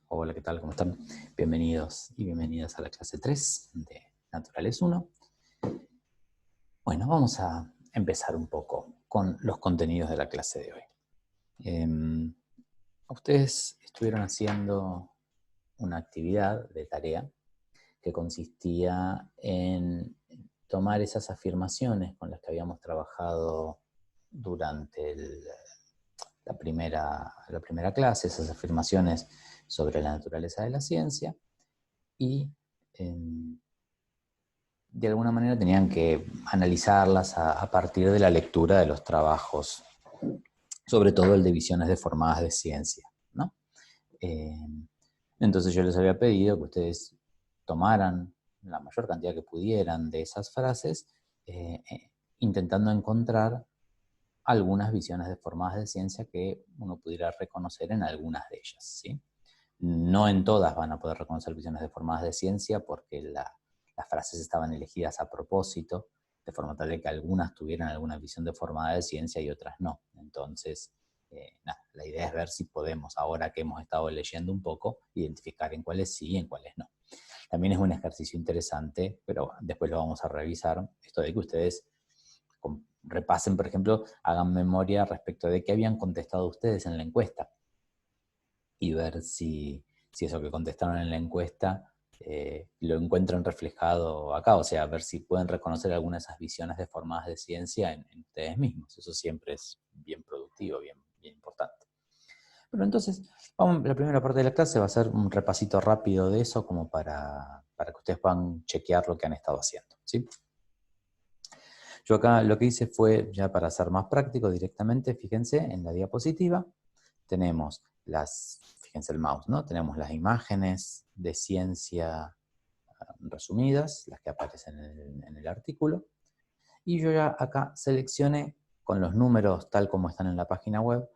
Hola, ¿qué tal? ¿Cómo están? Bienvenidos y bienvenidas a la clase 3 de Naturales 1. Bueno, vamos a empezar un poco con los contenidos de la clase de hoy. Ustedes estuvieron haciendo una actividad de tarea que consistía en tomar esas afirmaciones con las que habíamos trabajado durante la primera clase, esas afirmaciones sobre la naturaleza de la ciencia, y de alguna manera tenían que analizarlas a partir de la lectura de los trabajos, sobre todo el de visiones deformadas de ciencia, ¿no? Entonces yo les había pedido que ustedes tomaran la mayor cantidad que pudieran de esas frases, intentando encontrar algunas visiones deformadas de ciencia que uno pudiera reconocer en algunas de ellas, ¿sí? No en todas van a poder reconocer visiones deformadas de ciencia porque las frases estaban elegidas a propósito, de forma tal de que algunas tuvieran alguna visión deformada de ciencia y otras no. Entonces, la idea es ver si podemos, ahora que hemos estado leyendo un poco, identificar en cuáles sí y en cuáles no. También es un ejercicio interesante, pero después lo vamos a revisar, esto de que ustedes repasen, por ejemplo, hagan memoria respecto de qué habían contestado ustedes en la encuesta y ver si eso que contestaron en la encuesta lo encuentran reflejado acá, o sea, ver si pueden reconocer alguna de esas visiones deformadas de ciencia en ustedes mismos. Eso siempre es bien productivo, bien importante. Pero entonces, la primera parte de la clase va a ser un repasito rápido de eso, como para que ustedes puedan chequear lo que han estado haciendo, ¿sí? Yo acá lo que hice fue, ya para ser más práctico directamente, fíjense, en la diapositiva tenemos fíjense el mouse, ¿no? Tenemos las imágenes de ciencia resumidas, las que aparecen en el artículo, y yo ya acá seleccioné con los números tal como están en la página web,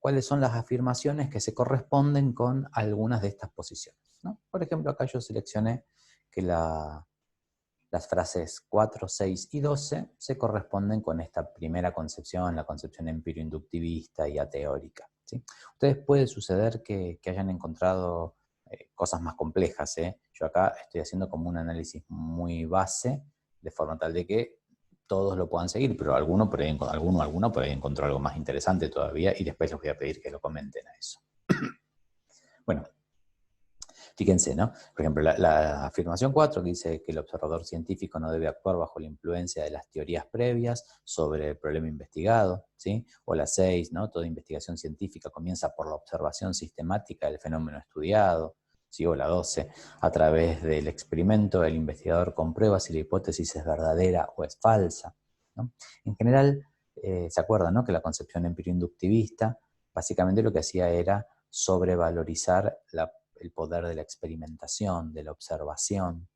cuáles son las afirmaciones que se corresponden con algunas de estas posiciones, ¿no? Por ejemplo, acá yo seleccioné que las frases 4, 6 y 12 se corresponden con esta primera concepción, la concepción empiro-inductivista y ateórica, ¿sí? Ustedes puede suceder que hayan encontrado cosas más complejas, ¿eh? Yo acá estoy haciendo como un análisis muy base, de forma tal de que todos lo puedan seguir, pero alguna por ahí encontró algo más interesante todavía, y después les voy a pedir que lo comenten a eso. Bueno, fíjense, ¿no? Por ejemplo, la afirmación 4 que dice que el observador científico no debe actuar bajo la influencia de las teorías previas sobre el problema investigado, ¿sí? O la 6, ¿no? Toda investigación científica comienza por la observación sistemática del fenómeno estudiado, ¿sí? O la 12, a través del experimento el investigador comprueba si la hipótesis es verdadera o es falsa, ¿no? En general, ¿se acuerdan, no? Que la concepción empiro-inductivista básicamente lo que hacía era sobrevalorizar el poder de la experimentación, de la observación,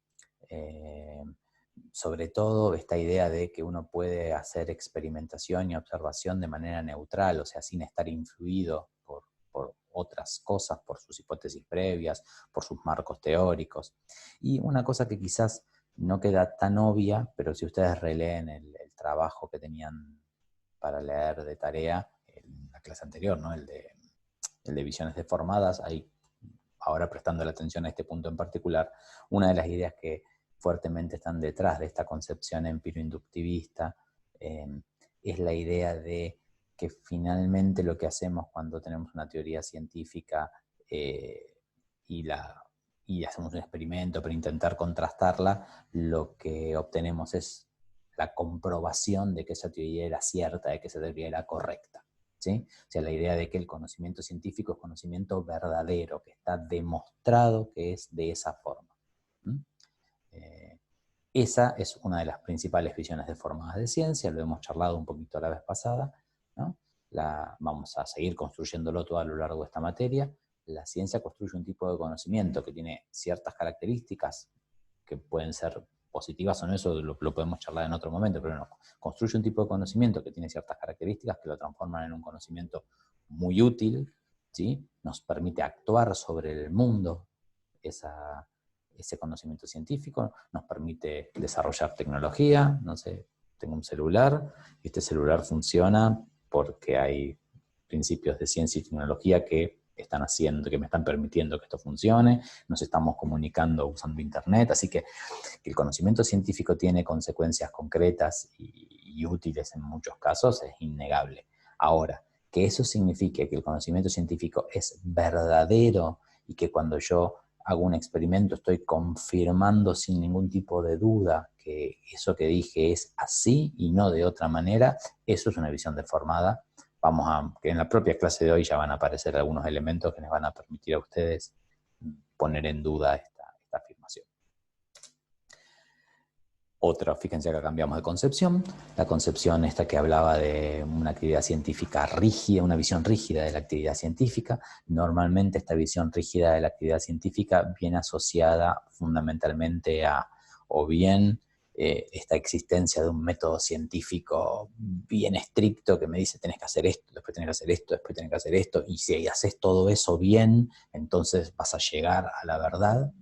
sobre todo esta idea de que uno puede hacer experimentación y observación de manera neutral, o sea, sin estar influido por otras cosas, por sus hipótesis previas, por sus marcos teóricos. Y una cosa que quizás no queda tan obvia, pero si ustedes releen el trabajo que tenían para leer de tarea en la clase anterior, ¿no? el de visiones deformadas, hay, ahora prestando la atención a este punto en particular, una de las ideas que fuertemente están detrás de esta concepción empiro-inductivista es la idea de que finalmente lo que hacemos cuando tenemos una teoría científica y hacemos un experimento para intentar contrastarla, lo que obtenemos es la comprobación de que esa teoría era cierta, de que esa teoría era correcta, ¿sí? O sea, la idea de que el conocimiento científico es conocimiento verdadero, que está demostrado que es de esa forma. Esa es una de las principales visiones deformadas de ciencia, lo hemos charlado un poquito la vez pasada, ¿no? Vamos a seguir construyéndolo todo a lo largo de esta materia. La ciencia construye un tipo de conocimiento que tiene ciertas características que pueden ser positivas o no, eso lo podemos charlar en otro momento, pero no, construye un tipo de conocimiento que tiene ciertas características que lo transforman en un conocimiento muy útil, ¿sí? Nos permite actuar sobre el mundo, ese conocimiento científico, nos permite desarrollar tecnología, no sé, tengo un celular, y este celular funciona porque hay principios de ciencia y tecnología que están haciendo, que me están permitiendo que esto funcione, nos estamos comunicando usando Internet, así que el conocimiento científico tiene consecuencias concretas y útiles en muchos casos es innegable. Ahora, que eso signifique que el conocimiento científico es verdadero y que cuando yo hago un experimento estoy confirmando sin ningún tipo de duda que eso que dije es así y no de otra manera, eso es una visión deformada. Que en la propia clase de hoy ya van a aparecer algunos elementos que les van a permitir a ustedes poner en duda esta afirmación. Otra, fíjense que cambiamos de concepción. La concepción esta que hablaba de una actividad científica rígida, una visión rígida de la actividad científica. Normalmente esta visión rígida de la actividad científica viene asociada fundamentalmente a, o bien, esta existencia de un método científico bien estricto que me dice tenés que hacer esto, después tenés que hacer esto, después tenés que hacer esto, y si haces todo eso bien, entonces vas a llegar a la verdad.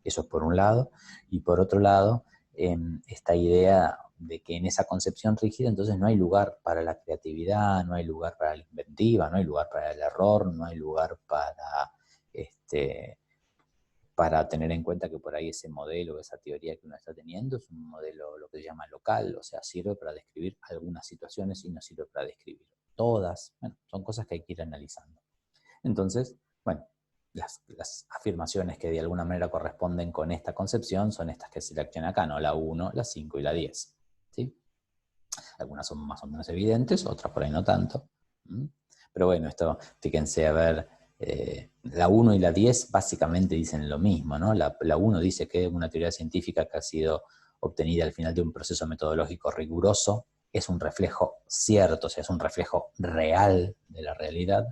Eso es por un lado. Y por otro lado, esta idea de que en esa concepción rígida entonces no hay lugar para la creatividad, no hay lugar para la inventiva, no hay lugar para el error, no hay lugar para tener en cuenta que por ahí ese modelo, esa teoría que uno está teniendo es un modelo, lo que se llama local, o sea, sirve para describir algunas situaciones y no sirve para describir todas. Bueno, son cosas que hay que ir analizando. Entonces, bueno, las afirmaciones que de alguna manera corresponden con esta concepción son estas que seleccioné acá, ¿no? La 1, la 5 y la 10. ¿Sí? Algunas son más o menos evidentes, otras por ahí no tanto. Pero bueno, esto, fíjense, a ver, la 1 y la 10 básicamente dicen lo mismo, ¿no? La 1 dice que una teoría científica que ha sido obtenida al final de un proceso metodológico riguroso es un reflejo cierto, o sea, es un reflejo real de la realidad,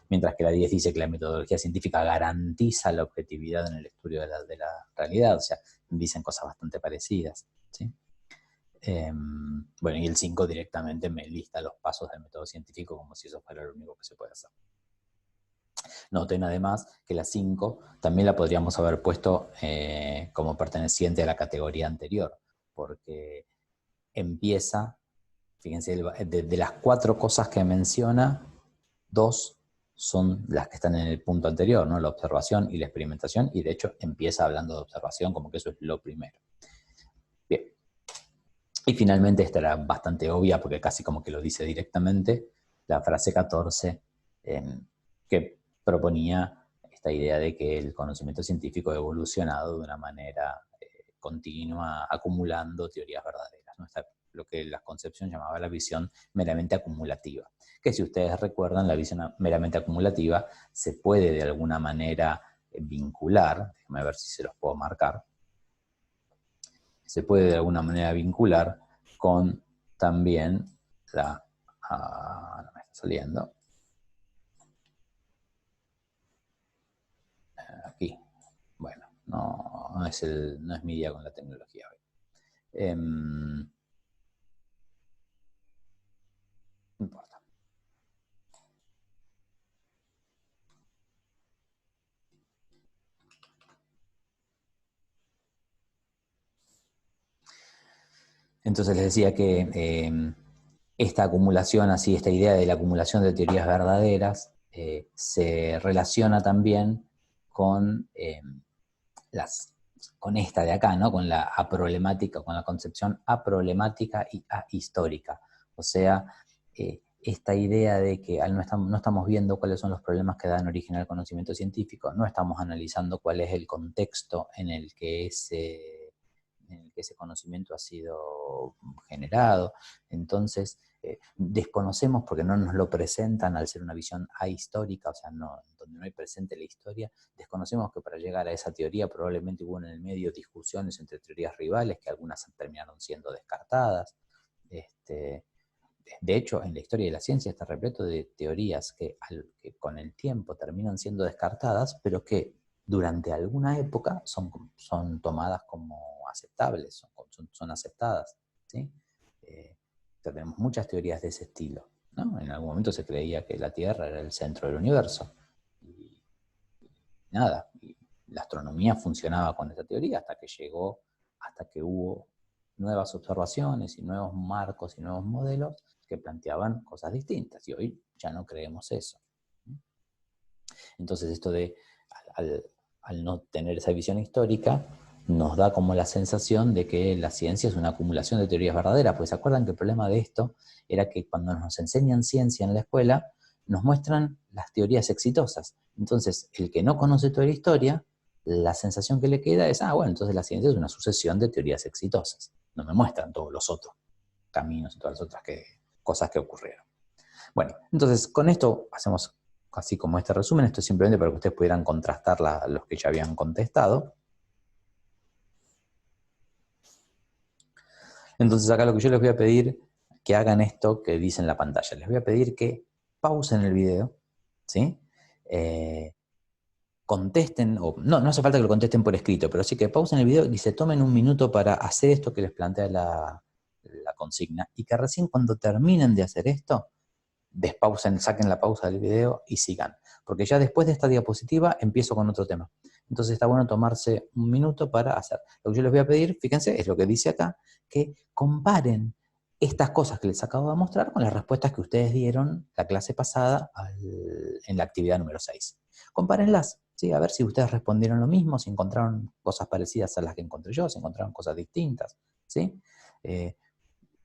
mientras que la 10 dice que la metodología científica garantiza la objetividad en el estudio de la realidad, o sea, dicen cosas bastante parecidas, ¿sí? Bueno, y el 5 directamente me lista los pasos del método científico como si eso fuera lo único que se puede hacer. Noten además que la 5 también la podríamos haber puesto como perteneciente a la categoría anterior, porque empieza, fíjense, de las 4 cosas que menciona, 2 son las que están en el punto anterior, ¿no? La observación y la experimentación, y de hecho empieza hablando de observación como que eso es lo primero. Bien. Y finalmente, esta era bastante obvia porque casi como que lo dice directamente, la frase 14, que proponía esta idea de que el conocimiento científico ha evolucionado de una manera continua, acumulando teorías verdaderas, ¿no? Lo que la concepción llamaba la visión meramente acumulativa. Que si ustedes recuerdan, la visión meramente acumulativa se puede de alguna manera vincular, déjenme ver si se los puedo marcar, se puede de alguna manera vincular con también la... no me está saliendo. Aquí. Bueno, no es mi día con la tecnología hoy. No importa. Entonces les decía que esta acumulación, así, esta idea de la acumulación de teorías verdaderas se relaciona también con con esta de acá, ¿no? Con la aproblemática, con la concepción aproblemática y ahistórica. O sea, esta idea de que no estamos viendo cuáles son los problemas que dan origen al conocimiento científico, no estamos analizando cuál es el contexto en el que ese conocimiento ha sido generado. Entonces, desconocemos porque no nos lo presentan al ser una visión ahistórica, o sea, donde no hay presente la historia, desconocemos que para llegar a esa teoría probablemente hubo en el medio discusiones entre teorías rivales que algunas terminaron siendo descartadas. De hecho, en la historia de la ciencia está repleto de teorías que con el tiempo terminan siendo descartadas, pero que durante alguna época son tomadas como aceptables, son aceptadas, ¿sí? Tenemos muchas teorías de ese estilo, ¿no? En algún momento se creía que la Tierra era el centro del universo. Y nada, y la astronomía funcionaba con esa teoría hasta que hubo nuevas observaciones y nuevos marcos y nuevos modelos que planteaban cosas distintas. Y hoy ya no creemos eso. Entonces esto de, al no tener esa visión histórica, nos da como la sensación de que la ciencia es una acumulación de teorías verdaderas, pues se acuerdan que el problema de esto era que cuando nos enseñan ciencia en la escuela, nos muestran las teorías exitosas. Entonces, el que no conoce toda la historia, la sensación que le queda es, bueno, entonces la ciencia es una sucesión de teorías exitosas. No me muestran todos los otros caminos y todas las otras cosas que ocurrieron. Bueno, entonces con esto hacemos así como este resumen. Esto es simplemente para que ustedes pudieran contrastar los que ya habían contestado. Entonces acá lo que yo les voy a pedir que hagan esto que dice en la pantalla. Les voy a pedir que pausen el video, ¿sí? Contesten, o no hace falta que lo contesten por escrito, pero sí que pausen el video y se tomen un minuto para hacer esto que les plantea la consigna. Y que recién cuando terminen de hacer esto, despausen, saquen la pausa del video y sigan. Porque ya después de esta diapositiva empiezo con otro tema. Entonces está bueno tomarse un minuto para hacer. Lo que yo les voy a pedir, fíjense, es lo que dice acá, que comparen estas cosas que les acabo de mostrar con las respuestas que ustedes dieron la clase pasada en la actividad número 6. Compárenlas, ¿sí? A ver si ustedes respondieron lo mismo, si encontraron cosas parecidas a las que encontré yo, si encontraron cosas distintas, ¿sí?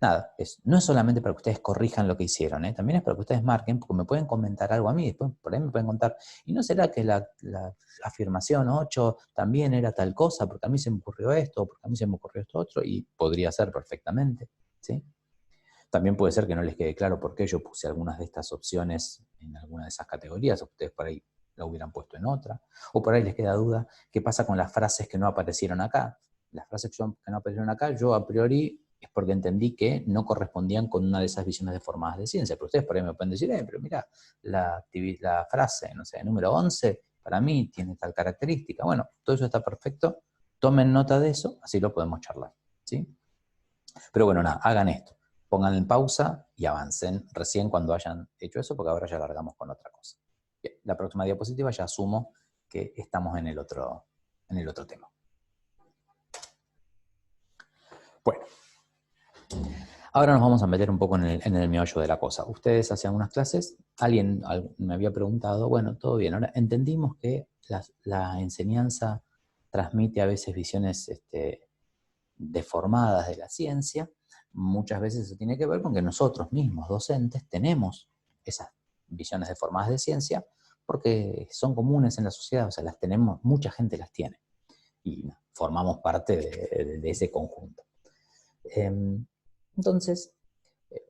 Nada, no es solamente para que ustedes corrijan lo que hicieron, también es para que ustedes marquen, porque me pueden comentar algo a mí, después por ahí me pueden contar, ¿y no será que la afirmación 8 también era tal cosa, porque a mí se me ocurrió esto, porque a mí se me ocurrió esto otro? Y podría ser perfectamente, ¿sí? También puede ser que no les quede claro por qué yo puse algunas de estas opciones en alguna de esas categorías, o ustedes por ahí la hubieran puesto en otra, o por ahí les queda duda, ¿qué pasa con las frases que no aparecieron acá? Las frases que no aparecieron acá, yo a priori es porque entendí que no correspondían con una de esas visiones deformadas de ciencia, pero ustedes por ahí me pueden decir, pero mira, la frase, no sé, número 11, para mí tiene tal característica. Bueno, todo eso está perfecto, tomen nota de eso, así lo podemos charlar, ¿sí? Pero bueno, nada, hagan esto, pongan en pausa y avancen recién cuando hayan hecho eso, porque ahora ya largamos con otra cosa. Bien, la próxima diapositiva ya asumo que estamos en el otro tema. Bueno, ahora nos vamos a meter un poco en el meollo de la cosa. Ustedes hacían unas clases, alguien me había preguntado, bueno, todo bien, ahora entendimos que la enseñanza transmite a veces visiones deformadas de la ciencia. Muchas veces eso tiene que ver con que nosotros mismos, docentes, tenemos esas visiones deformadas de ciencia porque son comunes en la sociedad, o sea, las tenemos, mucha gente las tiene y formamos parte de ese conjunto. Entonces,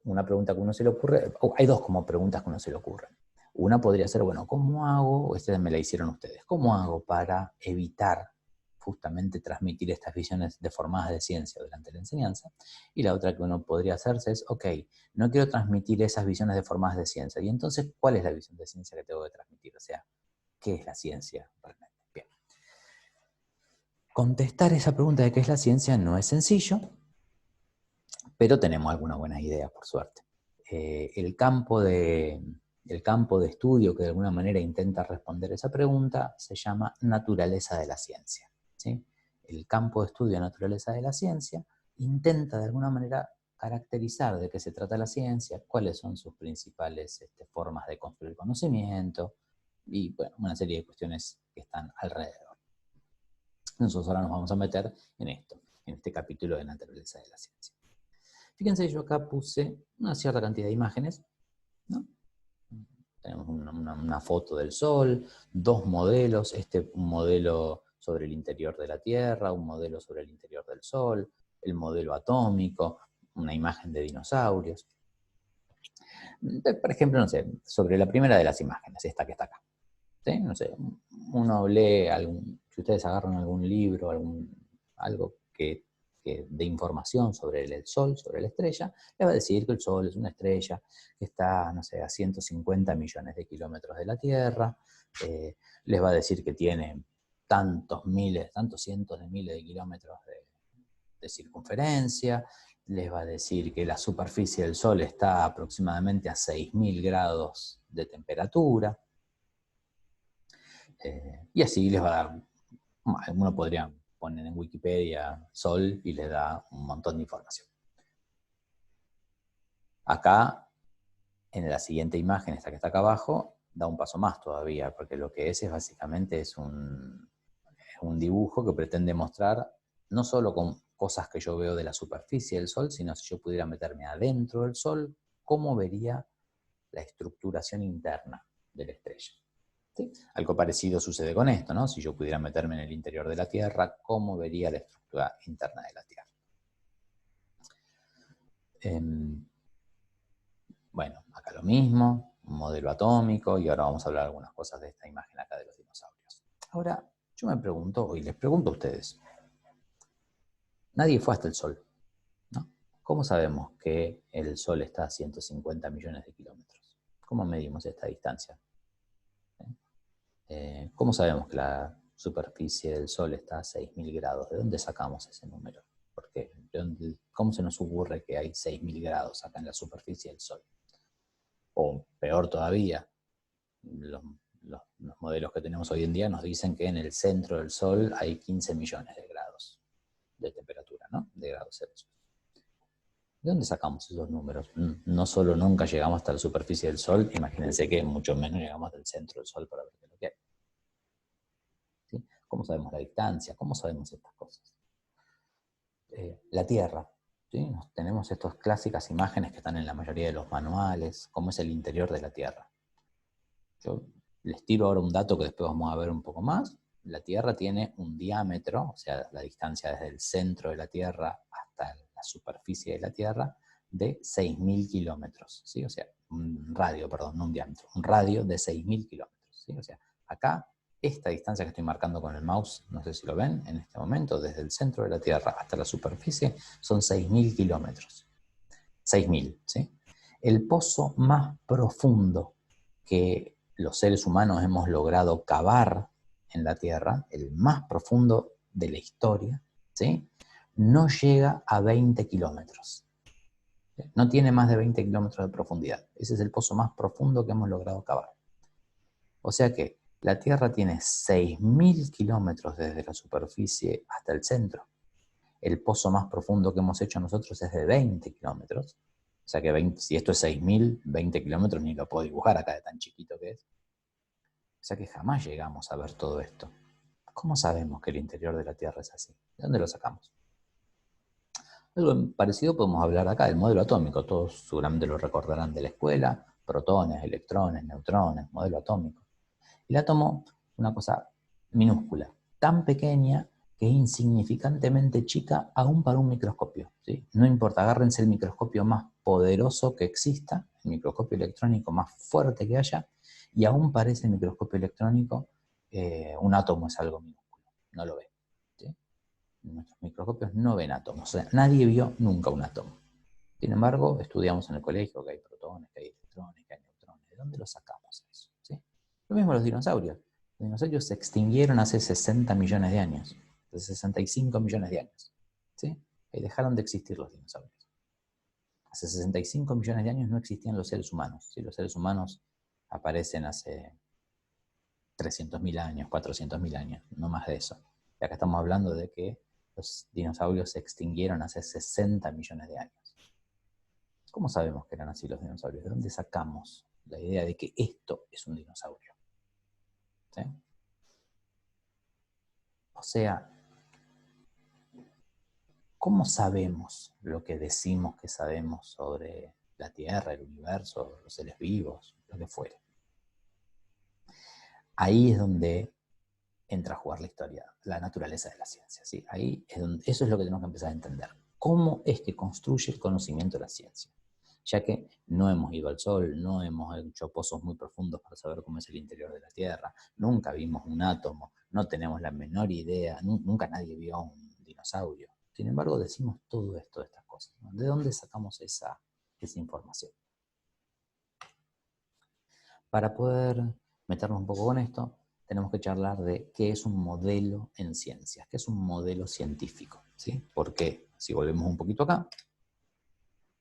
una pregunta que uno se le ocurre, hay dos como preguntas que uno se le ocurren. Una podría ser, bueno, ¿cómo hago? Ustedes me la hicieron ustedes. ¿Cómo hago para evitar justamente transmitir estas visiones deformadas de ciencia durante la enseñanza? Y la otra que uno podría hacerse es, ok, no quiero transmitir esas visiones deformadas de ciencia. Y entonces, ¿cuál es la visión de ciencia que tengo que transmitir? O sea, ¿qué es la ciencia realmente? Bien. Contestar esa pregunta de qué es la ciencia no es sencillo, pero tenemos algunas buenas ideas, por suerte. El campo de estudio que de alguna manera intenta responder esa pregunta se llama naturaleza de la ciencia, ¿sí? El campo de estudio de naturaleza de la ciencia intenta de alguna manera caracterizar de qué se trata la ciencia, cuáles son sus principales formas de construir conocimiento y bueno, una serie de cuestiones que están alrededor. Nosotros ahora nos vamos a meter en esto, en este capítulo de naturaleza de la ciencia. Fíjense, yo acá puse una cierta cantidad de imágenes, ¿no? Tenemos una foto del Sol, dos modelos, un modelo sobre el interior de la Tierra, un modelo sobre el interior del Sol, el modelo atómico, una imagen de dinosaurios. Por ejemplo, no sé, sobre la primera de las imágenes, esta que está acá. ¿Sí? No sé, uno lee si ustedes agarran algún libro, algo de información sobre el Sol, sobre la estrella, les va a decir que el Sol es una estrella que está, no sé, a 150 millones de kilómetros de la Tierra, les va a decir que tiene tantos cientos de miles de kilómetros de circunferencia, les va a decir que la superficie del Sol está aproximadamente a 6.000 grados de temperatura, y así les va a dar, uno podría poner en Wikipedia Sol y les da un montón de información. Acá, en la siguiente imagen, esta que está acá abajo, da un paso más todavía, porque lo que es básicamente es un dibujo que pretende mostrar no solo con cosas que yo veo de la superficie del Sol, sino si yo pudiera meterme adentro del Sol, cómo vería la estructuración interna de la estrella. ¿Sí? Algo parecido sucede con esto, ¿no? Si yo pudiera meterme en el interior de la Tierra, ¿cómo vería la estructura interna de la Tierra? Bueno, acá lo mismo, un modelo atómico, y ahora vamos a hablar algunas cosas de esta imagen acá de los dinosaurios. Ahora, yo me pregunto, y les pregunto a ustedes, nadie fue hasta el Sol, ¿no? ¿Cómo sabemos que el Sol está a 150 millones de kilómetros? ¿Cómo medimos esta distancia? ¿Cómo sabemos que la superficie del Sol está a 6.000 grados? ¿De dónde sacamos ese número? Porque, ¿cómo se nos ocurre que hay 6.000 grados acá en la superficie del Sol? O peor todavía, los modelos que tenemos hoy en día nos dicen que en el centro del Sol hay 15 millones de grados de temperatura, ¿no? De grados Celsius. ¿De dónde sacamos esos números? No solo nunca llegamos hasta la superficie del Sol, imagínense que mucho menos llegamos del centro del Sol para ver qué es lo que hay. ¿Sí? ¿Cómo sabemos la distancia? ¿Cómo sabemos estas cosas? La Tierra. ¿Sí? Tenemos estas clásicas imágenes que están en la mayoría de los manuales, cómo es el interior de la Tierra. Yo les tiro ahora un dato que después vamos a ver un poco más. La Tierra tiene un diámetro, o sea, la distancia desde el centro de la Tierra hasta la superficie de la Tierra, de 6.000 kilómetros. ¿Sí? O sea, un radio, perdón, no un diámetro, un radio de 6.000 kilómetros. ¿Sí? O sea, acá, esta distancia que estoy marcando con el mouse, no sé si lo ven en este momento, desde el centro de la Tierra hasta la superficie, son 6.000 kilómetros. 6.000, ¿sí? El pozo más profundo que los seres humanos hemos logrado cavar en la Tierra, el más profundo de la historia, ¿sí? No llega a 20 kilómetros. No tiene más de 20 kilómetros de profundidad. Ese es el pozo más profundo que hemos logrado cavar. O sea que la Tierra tiene 6.000 kilómetros desde la superficie hasta el centro. El pozo más profundo que hemos hecho nosotros es de 20 kilómetros. O sea que si esto es 6.000, 20 kilómetros ni lo puedo dibujar acá de tan chiquito que es. O sea que jamás llegamos a ver todo esto. ¿Cómo sabemos que el interior de la Tierra es así? ¿De dónde lo sacamos? Algo parecido podemos hablar acá del modelo atómico. Todos seguramente lo recordarán de la escuela. Protones, electrones, neutrones, modelo atómico. El átomo, una cosa minúscula, tan pequeña que es insignificantemente chica aún para un microscopio. ¿Sí? No importa, agárrense el microscopio más poderoso que exista, el microscopio electrónico más fuerte que haya, y aún para ese microscopio electrónico un átomo es algo minúsculo, no lo ve. ¿Sí? Nuestros microscopios no ven átomos, o sea, nadie vio nunca un átomo. Sin embargo, estudiamos en el colegio que hay protones, que hay electrones, que hay neutrones. ¿De dónde lo sacamos eso? ¿Sí? Lo mismo los dinosaurios. Los dinosaurios se extinguieron hace 60 millones de años, hace 65 millones de años. ¿Sí? Y dejaron de existir los dinosaurios. Hace 65 millones de años no existían los seres humanos. ¿Sí? Los seres humanos aparecen hace 300.000 años, 400.000 años, no más de eso. Y acá estamos hablando de que los dinosaurios se extinguieron hace 60 millones de años. ¿Cómo sabemos que eran así los dinosaurios? ¿De dónde sacamos la idea de que esto es un dinosaurio? ¿Sí? O sea, ¿cómo sabemos lo que decimos que sabemos sobre la Tierra, el universo, los seres vivos, lo que fuere? Ahí es donde entra a jugar la historia, la naturaleza de la ciencia. ¿Sí? Ahí es donde, eso es lo que tenemos que empezar a entender. ¿Cómo es que construye el conocimiento de la ciencia? Ya que no hemos ido al Sol, no hemos hecho pozos muy profundos para saber cómo es el interior de la Tierra, nunca vimos un átomo, no tenemos la menor idea, nunca nadie vio un dinosaurio. Sin embargo, decimos todo esto de estas cosas, ¿no? ¿De dónde sacamos esa información? Para poder meternos un poco con esto, tenemos que charlar de qué es un modelo en ciencias, qué es un modelo científico, ¿sí? Porque, si volvemos un poquito acá,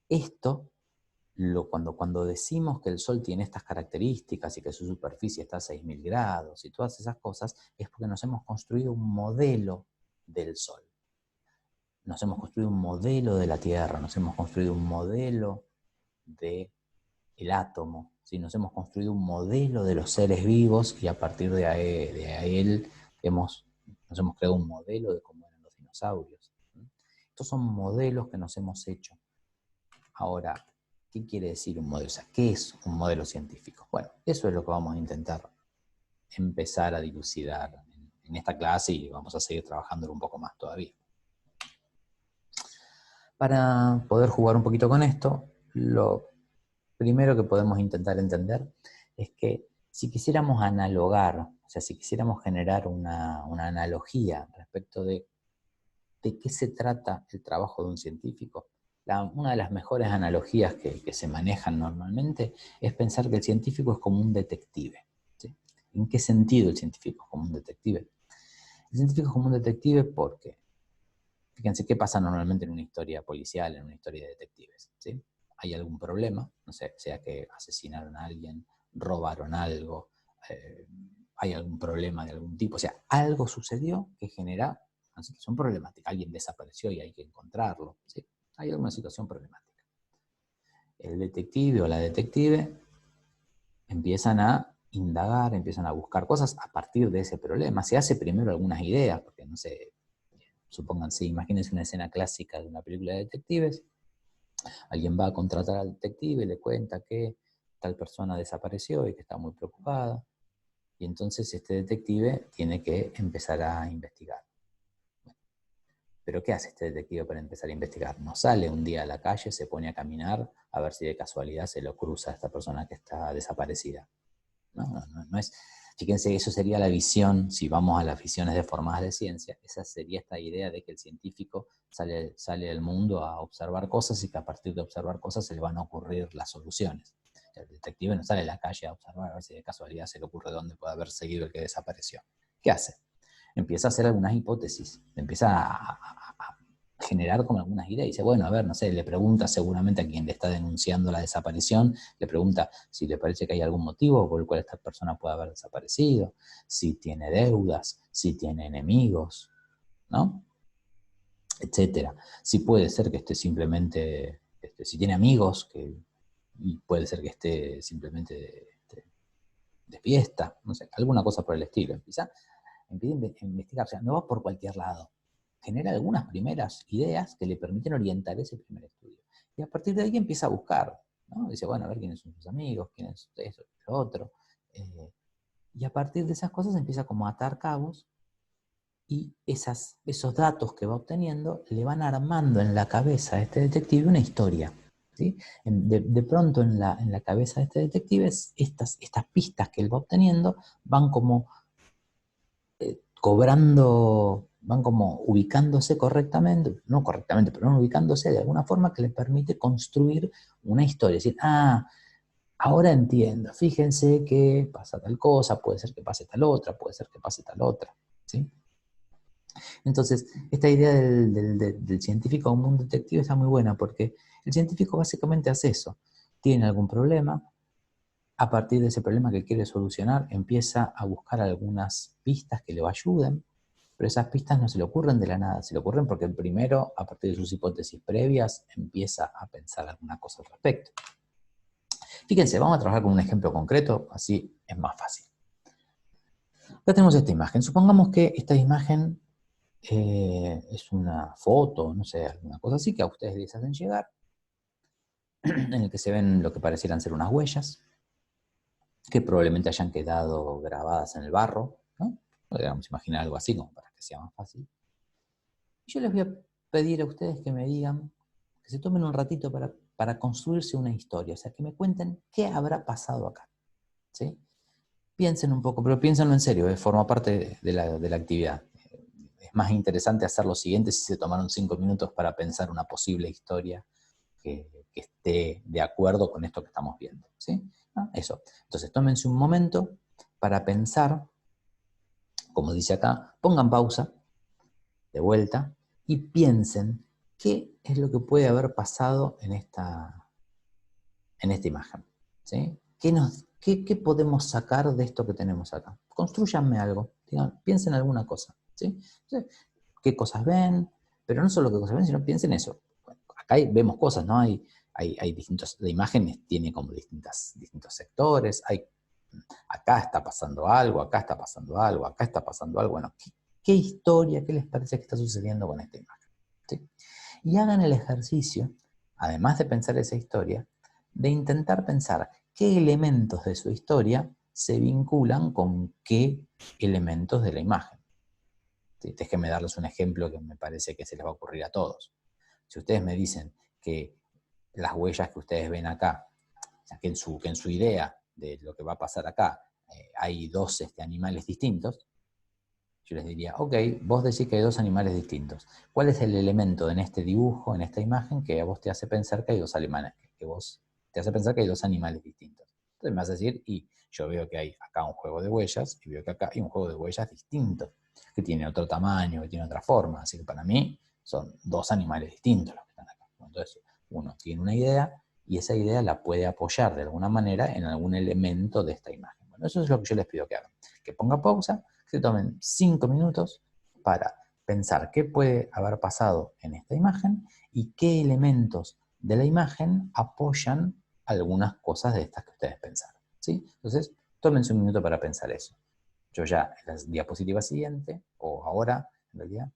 esto, cuando decimos que el Sol tiene estas características y que su superficie está a 6.000 grados y todas esas cosas, es porque nos hemos construido un modelo del Sol. Nos hemos construido un modelo de la Tierra, nos hemos construido un modelo del átomo, ¿sí? Nos hemos construido un modelo de los seres vivos y a partir de él nos hemos creado un modelo de cómo eran los dinosaurios. Estos son modelos que nos hemos hecho. Ahora, ¿qué quiere decir un modelo? O sea, ¿qué es un modelo científico? Bueno, eso es lo que vamos a intentar empezar a dilucidar en esta clase y vamos a seguir trabajando un poco más todavía. Para poder jugar un poquito con esto, lo primero que podemos intentar entender es que si quisiéramos analogar, o sea, si quisiéramos generar una analogía respecto de qué se trata el trabajo de un científico, una de las mejores analogías que se manejan normalmente es pensar que el científico es como un detective. ¿Sí? ¿En qué sentido el científico es como un detective? El científico es como un detective porque, fíjense qué pasa normalmente en una historia policial, en una historia de detectives. ¿Sí? Hay algún problema, no sé, sea que asesinaron a alguien, robaron algo, hay algún problema de algún tipo, o sea, algo sucedió que genera una situación problemática, alguien desapareció y hay que encontrarlo, ¿sí? Hay alguna situación problemática. El detective o la detective empiezan a indagar, empiezan a buscar cosas a partir de ese problema. Se hace primero algunas ideas, porque no sé, supónganse, imagínense una escena clásica de una película de detectives. Alguien va a contratar al detective y le cuenta que tal persona desapareció y que está muy preocupada. Y entonces este detective tiene que empezar a investigar. Pero ¿qué hace este detective para empezar a investigar? No sale un día a la calle, se pone a caminar a ver si de casualidad se lo cruza a esta persona que está desaparecida. No es. Fíjense, eso sería la visión, si vamos a las visiones deformadas de ciencia, esa sería esta idea de que el científico sale al mundo a observar cosas y que a partir de observar cosas se le van a ocurrir las soluciones. El detective no sale a la calle a observar a ver si de casualidad se le ocurre dónde puede haber seguido el que desapareció. ¿Qué hace? Empieza a hacer algunas hipótesis, empieza a generar como algunas ideas. Y dice, bueno, a ver, no sé, le pregunta seguramente a quien le está denunciando la desaparición, le pregunta si le parece que hay algún motivo por el cual esta persona puede haber desaparecido, si tiene deudas, si tiene enemigos, ¿no? Etcétera. Si puede ser que esté simplemente, si tiene amigos, y puede ser que esté simplemente de fiesta, no sé, alguna cosa por el estilo. Empieza a investigar, o sea, no va por cualquier lado. Genera algunas primeras ideas que le permiten orientar ese primer estudio. Y a partir de ahí empieza a buscar, ¿no? Dice, bueno, a ver quiénes son sus amigos, quién es eso, lo otro. Y a partir de esas cosas empieza como a atar cabos y esos datos que va obteniendo le van armando en la cabeza a este detective una historia. ¿Sí? De pronto en la cabeza de este detective estas pistas que él va obteniendo van como cobrando, van como ubicándose correctamente, no correctamente, pero no ubicándose de alguna forma que les permite construir una historia. Es decir, ahora entiendo, fíjense que pasa tal cosa, puede ser que pase tal otra, puede ser que pase tal otra. ¿Sí? Entonces, esta idea del científico como un detective está muy buena porque el científico básicamente hace eso. Tiene algún problema, a partir de ese problema que quiere solucionar, empieza a buscar algunas pistas que le ayuden, pero esas pistas no se le ocurren de la nada, se le ocurren porque primero, a partir de sus hipótesis previas, empieza a pensar alguna cosa al respecto. Fíjense, vamos a trabajar con un ejemplo concreto, así es más fácil. Acá tenemos esta imagen. Supongamos que esta imagen es una foto, no sé, alguna cosa así que a ustedes les hacen llegar, en el que se ven lo que parecieran ser unas huellas, que probablemente hayan quedado grabadas en el barro, ¿no? Podríamos imaginar algo así como para que sea más fácil. Yo les voy a pedir a ustedes que me digan, que se tomen un ratito para construirse una historia, o sea, que me cuenten qué habrá pasado acá. ¿Sí? Piensen un poco, pero piénsenlo en serio, forma parte de la actividad. Es más interesante hacer lo siguiente si se tomaron 5 minutos para pensar una posible historia que esté de acuerdo con esto que estamos viendo. ¿Sí? ¿No? Eso. Entonces, tómense un momento para pensar, como dice acá, pongan pausa, de vuelta, y piensen qué es lo que puede haber pasado en esta imagen. ¿Sí? ¿Qué podemos sacar de esto que tenemos acá? Construyanme algo, piensen en alguna cosa. ¿Sí? ¿Qué cosas ven? Pero no solo qué cosas ven, sino piensen eso. Bueno, acá vemos cosas, ¿no? Hay hay distintos, la imagen tiene como distintos sectores, acá está pasando algo, acá está pasando algo, acá está pasando algo. Bueno, ¿qué historia, qué les parece que está sucediendo con esta imagen? ¿Sí? Y hagan el ejercicio, además de pensar esa historia, de intentar pensar qué elementos de su historia se vinculan con qué elementos de la imagen. ¿Sí? Déjenme darles un ejemplo que me parece que se les va a ocurrir a todos. Si ustedes me dicen que las huellas que ustedes ven acá, o sea, que en su idea de lo que va a pasar acá hay dos animales distintos, yo les diría, ok, vos decís que hay dos animales distintos. ¿Cuál es el elemento en este dibujo, en esta imagen, que a vos te hace pensar que hay dos animales, te hace pensar que hay dos animales distintos? Entonces me vas a decir, y yo veo que hay acá un juego de huellas, y veo que acá hay un juego de huellas distinto, que tiene otro tamaño, que tiene otra forma. Así que para mí son dos animales distintos los que están acá. Entonces uno tiene una idea, y esa idea la puede apoyar de alguna manera en algún elemento de esta imagen. Bueno, eso es lo que yo les pido que hagan. Que pongan pausa, que tomen 5 minutos para pensar qué puede haber pasado en esta imagen y qué elementos de la imagen apoyan algunas cosas de estas que ustedes pensaron. ¿Sí? Entonces, tómense un minuto para pensar eso. Yo ya en la diapositiva siguiente, o ahora, en realidad,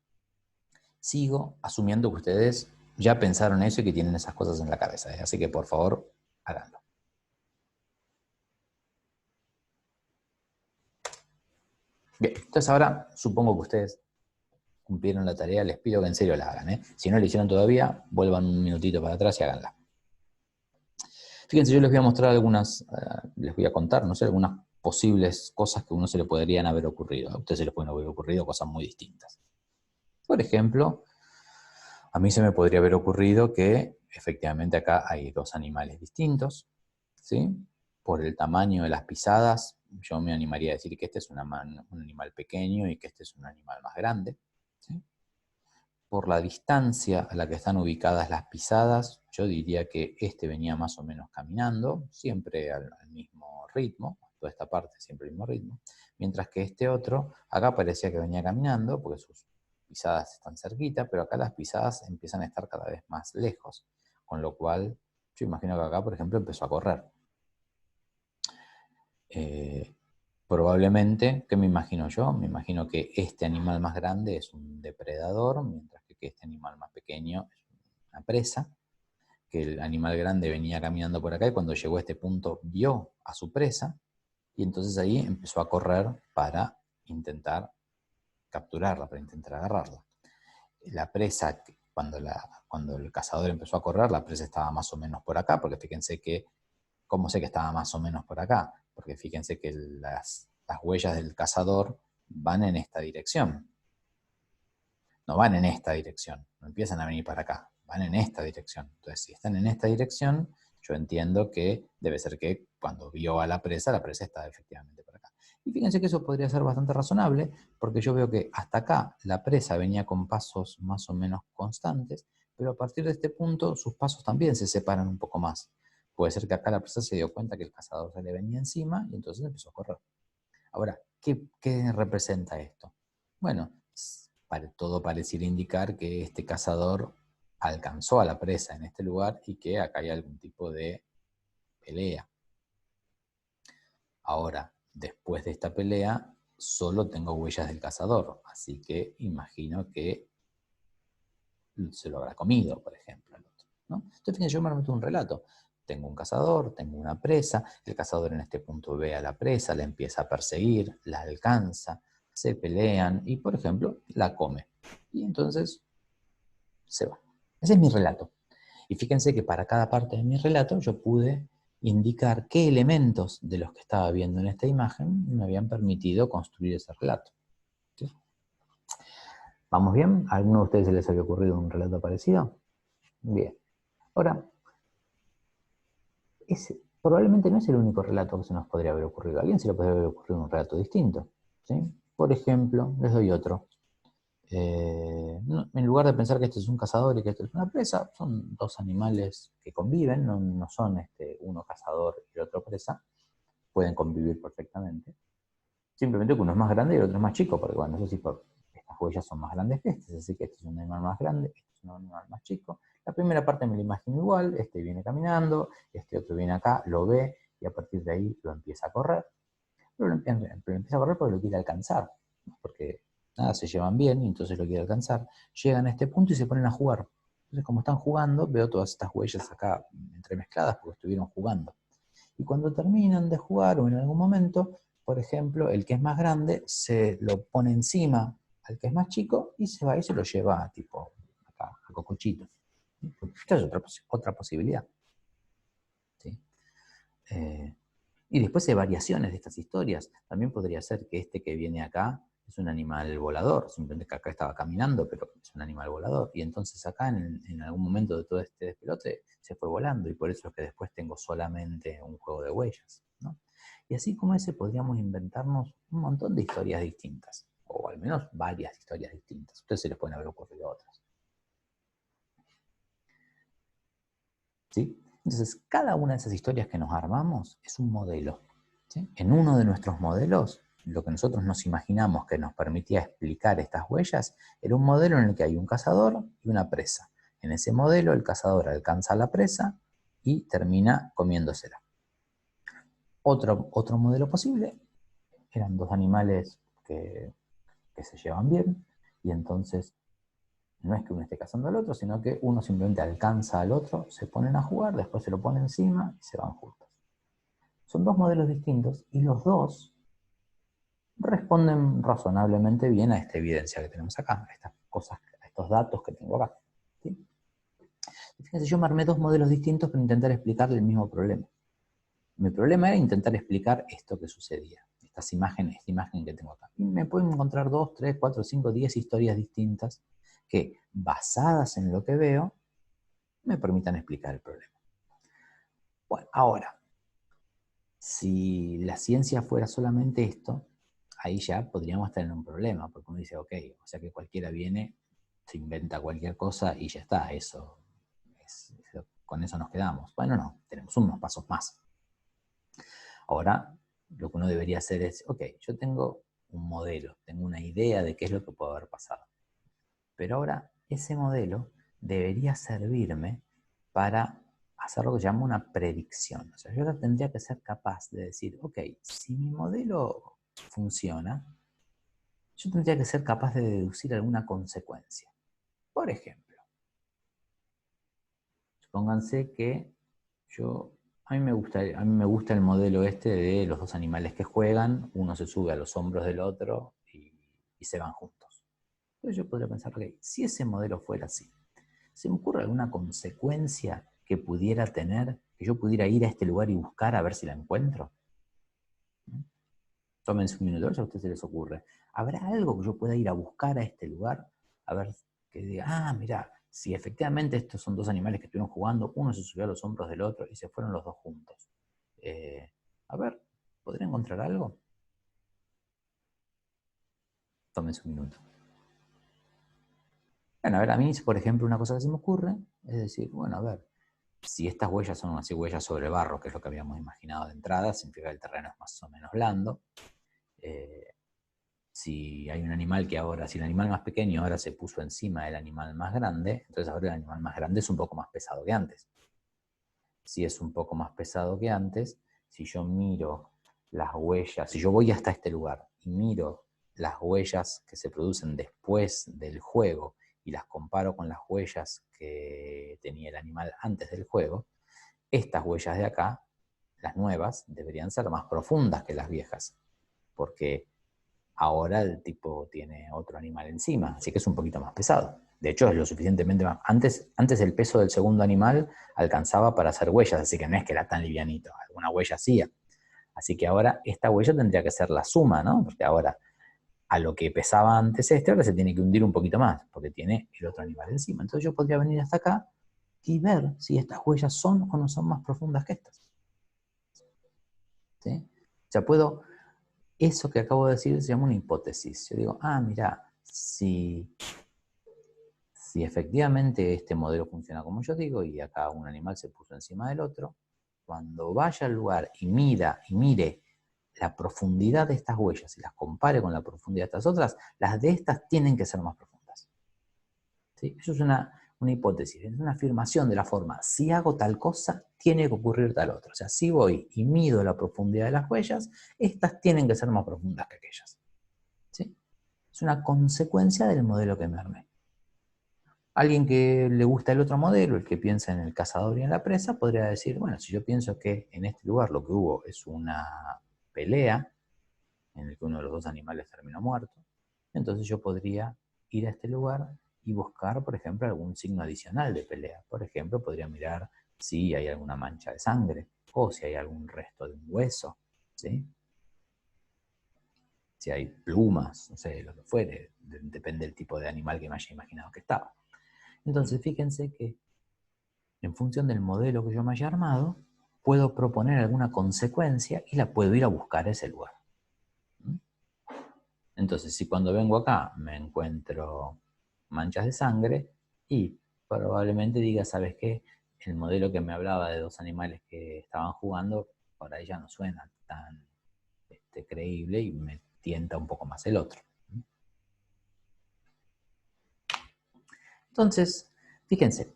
sigo asumiendo que ustedes ya pensaron eso y que tienen esas cosas en la cabeza. Así que, por favor, háganlo. Bien, entonces ahora supongo que ustedes cumplieron la tarea, les pido que en serio la hagan. Si no la hicieron todavía, vuelvan un minutito para atrás y háganla. Fíjense, yo les voy a mostrar algunas, les voy a contar, no sé, algunas posibles cosas que a uno se le podrían haber ocurrido. A ustedes se les pueden haber ocurrido cosas muy distintas. Por ejemplo, a mí se me podría haber ocurrido que efectivamente acá hay dos animales distintos, ¿sí? Por el tamaño de las pisadas, yo me animaría a decir que este es un animal pequeño y que este es un animal más grande, ¿sí? Por la distancia a la que están ubicadas las pisadas, yo diría que este venía más o menos caminando, siempre al mismo ritmo, toda esta parte siempre al mismo ritmo, mientras que este otro, acá parecía que venía caminando, porque sus pisadas están cerquita, pero acá las pisadas empiezan a estar cada vez más lejos, con lo cual yo imagino que acá, por ejemplo, empezó a correr. Probablemente, ¿qué me imagino yo? Me imagino que este animal más grande es un depredador, mientras que este animal más pequeño es una presa, que el animal grande venía caminando por acá y cuando llegó a este punto vio a su presa y entonces ahí empezó a correr para intentar capturarla, para intentar agarrarla. La presa, cuando el cazador empezó a correr, la presa estaba más o menos por acá, porque fíjense que, ¿cómo sé que estaba más o menos por acá? Porque fíjense que las huellas del cazador van en esta dirección. No van en esta dirección, no empiezan a venir para acá, van en esta dirección. Entonces, si están en esta dirección, yo entiendo que debe ser que cuando vio a la presa está efectivamente por acá. Y fíjense que eso podría ser bastante razonable, porque yo veo que hasta acá la presa venía con pasos más o menos constantes, pero a partir de este punto sus pasos también se separan un poco más. Puede ser que acá la presa se dio cuenta que el cazador se le venía encima y entonces empezó a correr. Ahora, ¿qué representa esto? Bueno, todo pareciera indicar que este cazador alcanzó a la presa en este lugar y que acá hay algún tipo de pelea. Ahora, después de esta pelea, solo tengo huellas del cazador, así que imagino que se lo habrá comido, por ejemplo, al otro, ¿no? Entonces, fíjense, yo me meto un relato. Tengo un cazador, tengo una presa, el cazador en este punto ve a la presa, la empieza a perseguir, la alcanza, se pelean y, por ejemplo, la come. Y entonces se va. Ese es mi relato. Y fíjense que para cada parte de mi relato yo pude indicar qué elementos de los que estaba viendo en esta imagen me habían permitido construir ese relato. ¿Sí? ¿Vamos bien? ¿A alguno de ustedes se les había ocurrido un relato parecido? Bien. Ahora, probablemente no es el único relato que se nos podría haber ocurrido. A alguien se le podría haber ocurrido un relato distinto. ¿Sí? Por ejemplo, les doy otro. En lugar de pensar que este es un cazador y que este es una presa, son dos animales que conviven, no son uno cazador y el otro presa, pueden convivir perfectamente. Simplemente que uno es más grande y el otro es más chico, porque bueno, eso sí, por estas huellas son más grandes que este, así que este es un animal más grande, este es un animal más chico. La primera parte me la imagino igual, este viene caminando, este otro viene acá, lo ve, y a partir de ahí lo empieza a correr. Pero lo empieza a correr porque lo quiere alcanzar, ¿no? Porque nada, se llevan bien y entonces lo quiere alcanzar. Llegan a este punto y se ponen a jugar. Entonces, como están jugando, veo todas estas huellas acá entremezcladas porque estuvieron jugando. Y cuando terminan de jugar o en algún momento, por ejemplo, el que es más grande se lo pone encima al que es más chico y se va y se lo lleva tipo acá, a cocochito. Esta es otra posibilidad. ¿Sí? Y después hay variaciones de estas historias. También podría ser que este que viene acá es un animal volador, simplemente que acá estaba caminando, pero es un animal volador. Y entonces acá en algún momento de todo este despelote se fue volando y por eso es que después tengo solamente un juego de huellas, ¿no? Y así como ese podríamos inventarnos un montón de historias distintas, o al menos varias historias distintas. A ustedes se les pueden haber ocurrido otras. ¿Sí? Entonces, cada una de esas historias que nos armamos es un modelo. ¿Sí? En uno de nuestros modelos, lo que nosotros nos imaginamos que nos permitía explicar estas huellas, era un modelo en el que hay un cazador y una presa. En ese modelo, el cazador alcanza a la presa y termina comiéndosela. Otro modelo posible eran dos animales que se llevan bien y entonces no es que uno esté cazando al otro, sino que uno simplemente alcanza al otro, se ponen a jugar, después se lo pone encima y se van juntos. Son dos modelos distintos y los dos responden razonablemente bien a esta evidencia que tenemos acá, a estas cosas, a estos datos que tengo acá. ¿Sí? Fíjense, yo me armé dos modelos distintos para intentar explicar el mismo problema. Mi problema era intentar explicar esto que sucedía, esta imagen que tengo acá. Y me pueden encontrar 2, 3, 4, 5, 10 historias distintas que, basadas en lo que veo, me permitan explicar el problema. Bueno, ahora, si la ciencia fuera solamente esto, ahí ya podríamos tener un problema, porque uno dice, ok, o sea que cualquiera viene, se inventa cualquier cosa y ya está, con eso nos quedamos. Bueno, no, tenemos unos pasos más. Ahora, lo que uno debería hacer es, ok, yo tengo un modelo, tengo una idea de qué es lo que puede haber pasado. Pero ahora, ese modelo debería servirme para hacer lo que se llama una predicción. O sea, yo ahora tendría que ser capaz de decir, ok, si mi modelo funciona, yo tendría que ser capaz de deducir alguna consecuencia. Por ejemplo, supónganse que a mí me gusta el modelo este de los dos animales que juegan, uno se sube a los hombros del otro y se van juntos. Entonces yo podría pensar, ok, si ese modelo fuera así, ¿se me ocurre alguna consecuencia que pudiera tener, que yo pudiera ir a este lugar y buscar a ver si la encuentro? Tómense un minuto, ya a ustedes se les ocurre. ¿Habrá algo que yo pueda ir a buscar a este lugar? A ver, que diga, mira, si efectivamente estos son dos animales que estuvieron jugando, uno se subió a los hombros del otro y se fueron los dos juntos. A ver, ¿podría encontrar algo? Tómense un minuto. Bueno, a ver, a mí, por ejemplo, una cosa que se me ocurre es decir, bueno, a ver, si estas huellas son así huellas sobre barro, que es lo que habíamos imaginado de entrada, significa que el terreno es más o menos blando. Si hay un animal que ahora, si el animal más pequeño ahora se puso encima del animal más grande, entonces ahora el animal más grande es un poco más pesado que antes. Si es un poco más pesado que antes, si yo miro las huellas, si yo voy hasta este lugar y miro las huellas que se producen después del juego y las comparo con las huellas que tenía el animal antes del juego, estas huellas de acá, las nuevas, deberían ser más profundas que las viejas, porque ahora el tipo tiene otro animal encima, así que es un poquito más pesado. De hecho, es lo suficientemente más. Antes el peso del segundo animal alcanzaba para hacer huellas, así que no es que era tan livianito, alguna huella hacía. Así que ahora esta huella tendría que ser la suma, ¿no? Porque ahora, a lo que pesaba antes ahora se tiene que hundir un poquito más, porque tiene el otro animal encima. Entonces yo podría venir hasta acá y ver si estas huellas son o no son más profundas que estas. ¿Sí? O sea, eso que acabo de decir se llama una hipótesis. Yo digo, mira, si efectivamente este modelo funciona como yo digo y acá un animal se puso encima del otro, cuando vaya al lugar y mire la profundidad de estas huellas y las compare con la profundidad de estas otras, las de estas tienen que ser más profundas. ¿Sí? Eso es una hipótesis, es una afirmación de la forma, si hago tal cosa, tiene que ocurrir tal otra. O sea, si voy y mido la profundidad de las huellas, estas tienen que ser más profundas que aquellas. ¿Sí? Es una consecuencia del modelo que me armé. Alguien que le gusta el otro modelo, el que piensa en el cazador y en la presa, podría decir, bueno, si yo pienso que en este lugar lo que hubo es una pelea, en el que uno de los dos animales terminó muerto, entonces yo podría ir a este lugar y buscar, por ejemplo, algún signo adicional de pelea. Por ejemplo, podría mirar si hay alguna mancha de sangre o si hay algún resto de un hueso, ¿sí? Si hay plumas, no sé, lo que fuere, depende del tipo de animal que me haya imaginado que estaba. Entonces, fíjense que en función del modelo que yo me haya armado, puedo proponer alguna consecuencia y la puedo ir a buscar a ese lugar. Entonces, si cuando vengo acá me encuentro manchas de sangre, y probablemente diga, ¿sabes qué? El modelo que me hablaba de dos animales que estaban jugando, por ahí ya no suena tan creíble y me tienta un poco más el otro. Entonces, fíjense,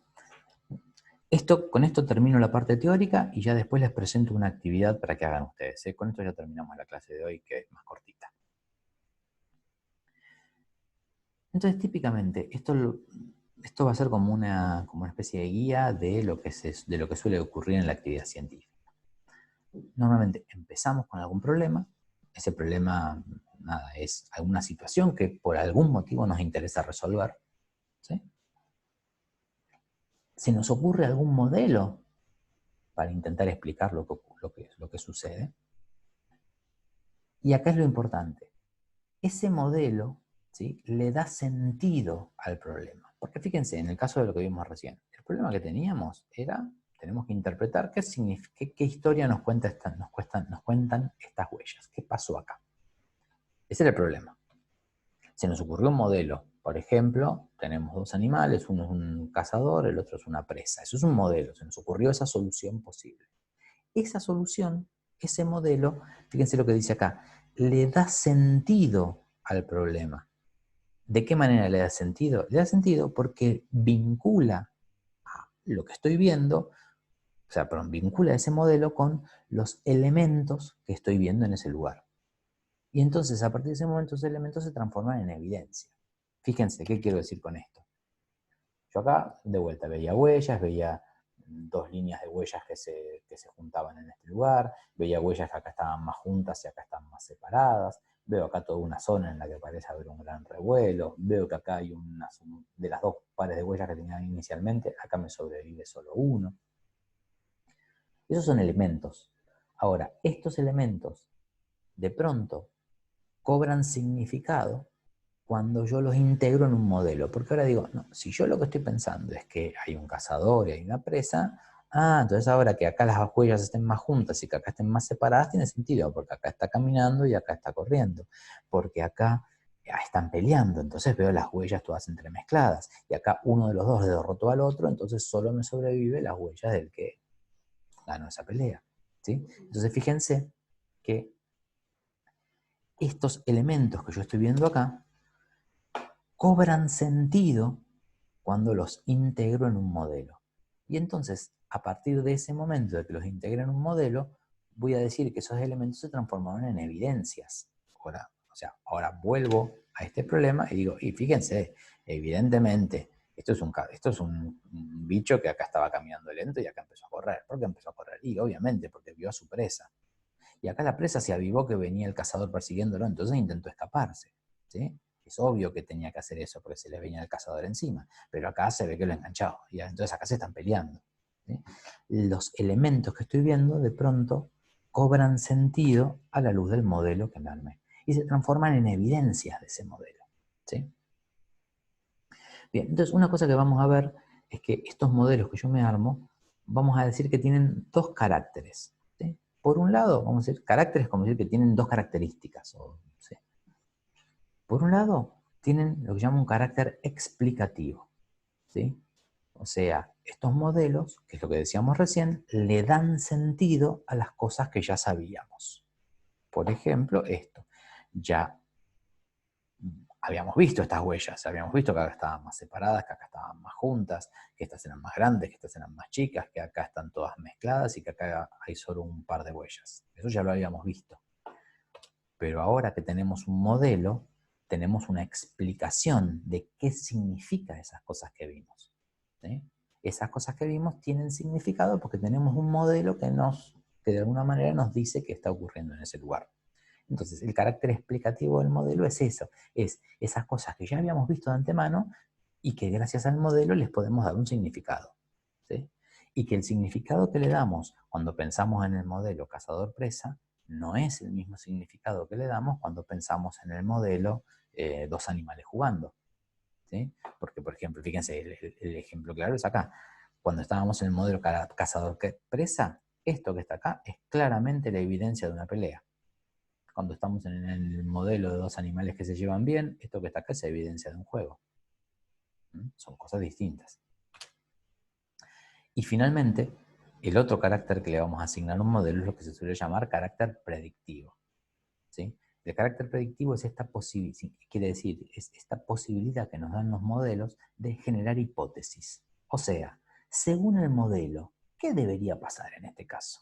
con esto termino la parte teórica y ya después les presento una actividad para que hagan ustedes. Con esto ya terminamos la clase de hoy, que es más cortita. Entonces, típicamente, esto va a ser como una especie de guía de lo que suele ocurrir en la actividad científica. Normalmente empezamos con algún problema. Ese problema, nada, es alguna situación que por algún motivo nos interesa resolver, ¿sí? Se nos ocurre algún modelo para intentar explicar lo que sucede. Y acá es lo importante. Ese modelo, ¿sí?, le da sentido al problema. Porque fíjense, en el caso de lo que vimos recién, el problema que teníamos era, tenemos que interpretar qué historia nos cuentan estas huellas. ¿Qué pasó acá? Ese era el problema. Se nos ocurrió un modelo. Por ejemplo, tenemos dos animales, uno es un cazador, el otro es una presa. Eso es un modelo, se nos ocurrió esa solución posible. Esa solución, ese modelo, fíjense lo que dice acá, le da sentido al problema. ¿De qué manera le da sentido? Le da sentido porque vincula a lo que estoy viendo, vincula ese modelo con los elementos que estoy viendo en ese lugar. Y entonces, a partir de ese momento, esos elementos se transforman en evidencia. Fíjense, ¿qué quiero decir con esto? Yo acá, de vuelta, veía huellas, veía dos líneas de huellas que se juntaban en este lugar, veía huellas que acá estaban más juntas y acá están más separadas, veo acá toda una zona en la que parece haber un gran revuelo, veo que acá hay de las dos pares de huellas que tenía inicialmente, acá me sobrevive solo uno. Esos son elementos. Ahora, estos elementos de pronto cobran significado cuando yo los integro en un modelo. Porque ahora digo, no, si yo lo que estoy pensando es que hay un cazador y hay una presa, entonces ahora que acá las huellas estén más juntas y que acá estén más separadas, tiene sentido, porque acá está caminando y acá está corriendo. Porque acá están peleando, entonces veo las huellas todas entremezcladas. Y acá uno de los dos derrotó al otro, entonces solo me sobrevive las huellas del que ganó esa pelea. ¿Sí? Entonces fíjense que estos elementos que yo estoy viendo acá cobran sentido cuando los integro en un modelo. Y entonces, a partir de ese momento de que los integre en un modelo, voy a decir que esos elementos se transformaron en evidencias. Ahora vuelvo a este problema y digo, y fíjense, evidentemente, esto es un bicho que acá estaba caminando lento y acá empezó a correr. ¿Por qué empezó a correr? Y obviamente porque vio a su presa. Y acá la presa se avivó que venía el cazador persiguiéndolo, entonces intentó escaparse, ¿sí? Es obvio que tenía que hacer eso porque se le venía el cazador encima, pero acá se ve que lo enganchó, y entonces acá se están peleando, ¿sí? Los elementos que estoy viendo de pronto cobran sentido a la luz del modelo que me armé y se transforman en evidencias de ese modelo, ¿sí? Bien, entonces una cosa que vamos a ver es que estos modelos que yo me armo, vamos a decir que tienen dos caracteres, ¿sí? Por un lado, vamos a decir, caracteres como decir que tienen dos características, ¿sí? Por un lado, tienen lo que llama un carácter explicativo, ¿sí? O sea, estos modelos, que es lo que decíamos recién, le dan sentido a las cosas que ya sabíamos. Por ejemplo, esto. Ya habíamos visto estas huellas, habíamos visto que acá estaban más separadas, que acá estaban más juntas, que estas eran más grandes, que estas eran más chicas, que acá están todas mezcladas y que acá hay solo un par de huellas. Eso ya lo habíamos visto. Pero ahora que tenemos un modelo, tenemos una explicación de qué significa esas cosas que vimos, ¿sí? Esas cosas que vimos tienen significado porque tenemos un modelo que de alguna manera nos dice qué está ocurriendo en ese lugar. Entonces, el carácter explicativo del modelo es eso, es esas cosas que ya habíamos visto de antemano y que gracias al modelo les podemos dar un significado, ¿sí? Y que el significado que le damos cuando pensamos en el modelo cazador-presa no es el mismo significado que le damos cuando pensamos en el modelo dos animales jugando, ¿sí? Porque, por ejemplo, fíjense, el ejemplo claro es acá. Cuando estábamos en el modelo cazador-presa, esto que está acá es claramente la evidencia de una pelea. Cuando estamos en el modelo de dos animales que se llevan bien, esto que está acá es evidencia de un juego. Son cosas distintas. Y finalmente, el otro carácter que le vamos a asignar a un modelo es lo que se suele llamar carácter predictivo, ¿sí? El carácter predictivo es esta posibilidad, quiere decir, es esta posibilidad que nos dan los modelos de generar hipótesis. O sea, según el modelo, ¿qué debería pasar en este caso?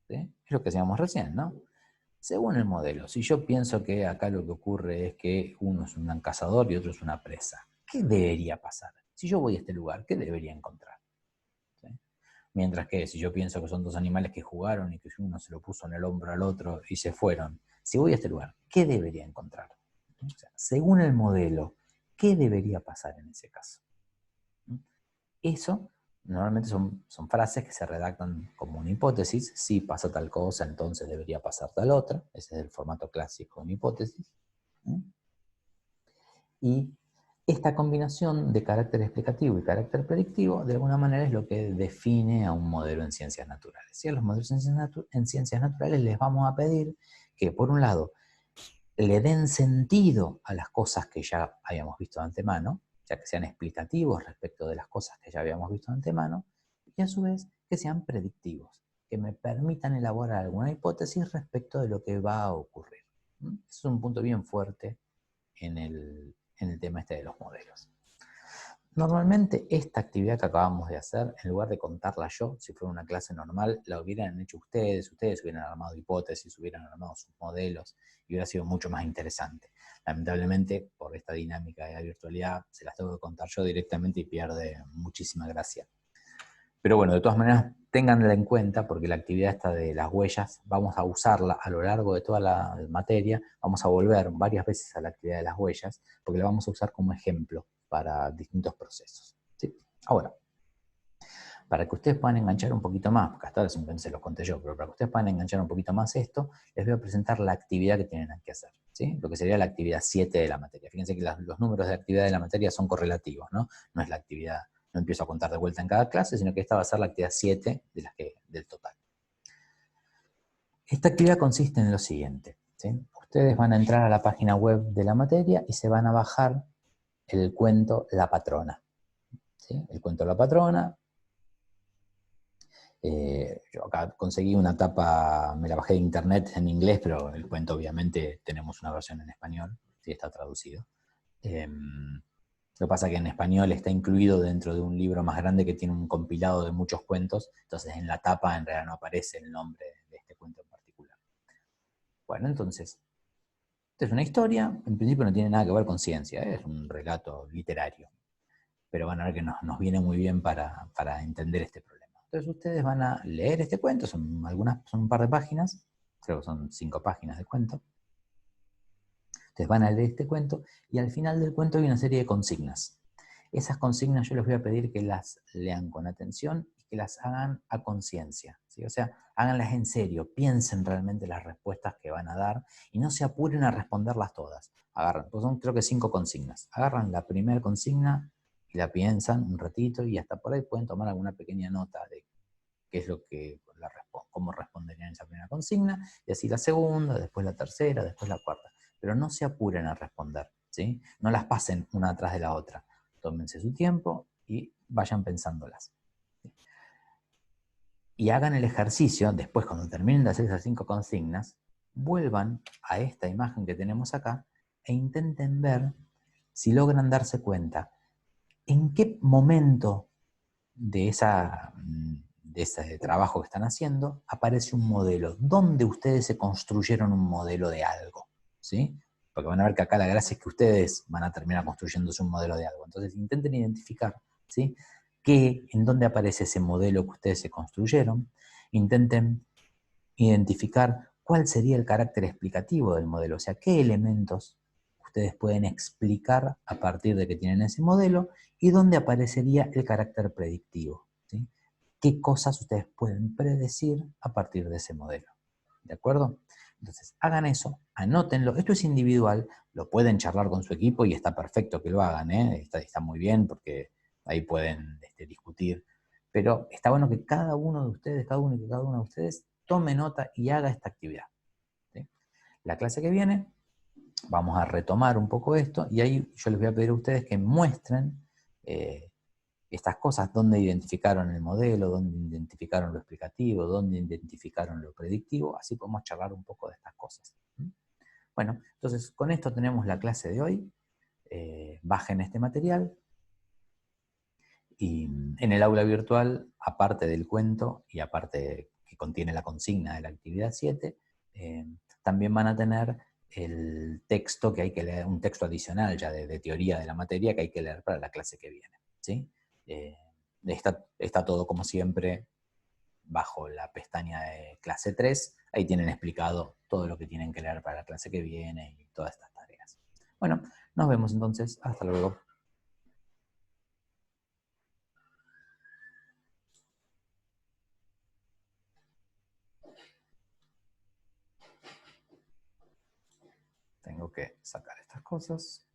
¿Sí? Es lo que decíamos recién, ¿no? Según el modelo, si yo pienso que acá lo que ocurre es que uno es un cazador y otro es una presa, ¿qué debería pasar? Si yo voy a este lugar, ¿qué debería encontrar? ¿Sí? Mientras que si yo pienso que son dos animales que jugaron y que uno se lo puso en el hombro al otro y se fueron, si voy a este lugar, ¿qué debería encontrar? O sea, según el modelo, ¿qué debería pasar en ese caso? Eso normalmente son frases que se redactan como una hipótesis. Si pasa tal cosa, entonces debería pasar tal otra. Ese es el formato clásico de una hipótesis. Y esta combinación de carácter explicativo y carácter predictivo, de alguna manera, es lo que define a un modelo en ciencias naturales. Y a los modelos en ciencias naturales les vamos a pedir que, por un lado, le den sentido a las cosas que ya habíamos visto de antemano, ya que sean explicativos respecto de las cosas que ya habíamos visto de antemano, y a su vez que sean predictivos, que me permitan elaborar alguna hipótesis respecto de lo que va a ocurrir. Ese es un punto bien fuerte en el tema este de los modelos. Normalmente esta actividad que acabamos de hacer, en lugar de contarla yo, si fuera una clase normal, la hubieran hecho ustedes hubieran armado hipótesis, hubieran armado sus modelos y hubiera sido mucho más interesante. Lamentablemente, por esta dinámica de la virtualidad, se las tengo que contar yo directamente y pierde muchísima gracia. Pero bueno, de todas maneras, ténganla en cuenta porque la actividad esta de las huellas, vamos a usarla a lo largo de toda la materia, vamos a volver varias veces a la actividad de las huellas, porque la vamos a usar como ejemplo para distintos procesos, ¿sí? Ahora, para que ustedes puedan enganchar un poquito más, porque hasta ahora simplemente se los conté yo, pero para que ustedes puedan enganchar un poquito más esto, les voy a presentar la actividad que tienen que hacer, ¿sí? Lo que sería la actividad 7 de la materia. Fíjense que los números de actividad de la materia son correlativos, ¿no? No es la actividad, no empiezo a contar de vuelta en cada clase, sino que esta va a ser la actividad 7 del total. Esta actividad consiste en lo siguiente, ¿sí? Ustedes van a entrar a la página web de la materia y se van a bajar el cuento La Patrona, ¿sí? El cuento La Patrona. Yo acá conseguí una tapa, me la bajé de internet en inglés, pero el cuento obviamente tenemos una versión en español, sí está traducido. Lo que pasa es que en español está incluido dentro de un libro más grande que tiene un compilado de muchos cuentos, entonces en la tapa en realidad no aparece el nombre de este cuento en particular. Bueno, entonces, esta es una historia, en principio no tiene nada que ver con ciencia, es un relato literario, pero van a ver que nos viene muy bien para entender este problema. Entonces ustedes van a leer este cuento, son un par de páginas, creo que son 5 páginas de cuento. Ustedes van a leer este cuento y al final del cuento hay una serie de consignas. Esas consignas yo les voy a pedir que las lean con atención y que las hagan a conciencia, ¿sí? O sea, háganlas en serio, piensen realmente las respuestas que van a dar y no se apuren a responderlas todas. Agarran, pues son creo que 5 consignas. Agarran la primera consigna y la piensan un ratito y hasta por ahí pueden tomar alguna pequeña nota de qué es lo que cómo responderían esa primera consigna, y así la segunda, después la tercera, después la cuarta. Pero no se apuren a responder, ¿sí? No las pasen una atrás de la otra. Tómense su tiempo y vayan pensándolas. Y hagan el ejercicio, después cuando terminen de hacer esas 5 consignas, vuelvan a esta imagen que tenemos acá e intenten ver si logran darse cuenta en qué momento de ese trabajo que están haciendo aparece un modelo, dónde ustedes se construyeron un modelo de algo, ¿sí? Porque van a ver que acá la gracia es que ustedes van a terminar construyéndose un modelo de algo. Entonces intenten identificar, ¿sí? En dónde aparece ese modelo que ustedes se construyeron. Intenten identificar cuál sería el carácter explicativo del modelo, o sea, qué elementos ustedes pueden explicar a partir de que tienen ese modelo y dónde aparecería el carácter predictivo, ¿sí? Qué cosas ustedes pueden predecir a partir de ese modelo, ¿de acuerdo? Entonces, hagan eso, anótenlo, esto es individual, lo pueden charlar con su equipo y está perfecto que lo hagan, ¿eh? Está muy bien porque ahí pueden discutir, pero está bueno que cada uno de ustedes, cada uno y cada una de ustedes tome nota y haga esta actividad, ¿sí? La clase que viene vamos a retomar un poco esto y ahí yo les voy a pedir a ustedes que muestren estas cosas, dónde identificaron el modelo, dónde identificaron lo explicativo, dónde identificaron lo predictivo, así podemos charlar un poco de estas cosas. Bueno, entonces con esto tenemos la clase de hoy. Bajen este material y en el aula virtual, aparte del cuento y aparte que contiene la consigna de la actividad 7, también van a tener el texto que hay que leer, un texto adicional ya de teoría de la materia que hay que leer para la clase que viene, ¿sí? Está todo como siempre bajo la pestaña de clase 3, ahí tienen explicado todo lo que tienen que leer para la clase que viene y todas estas tareas. Bueno, nos vemos entonces, hasta luego. Tengo que sacar estas cosas.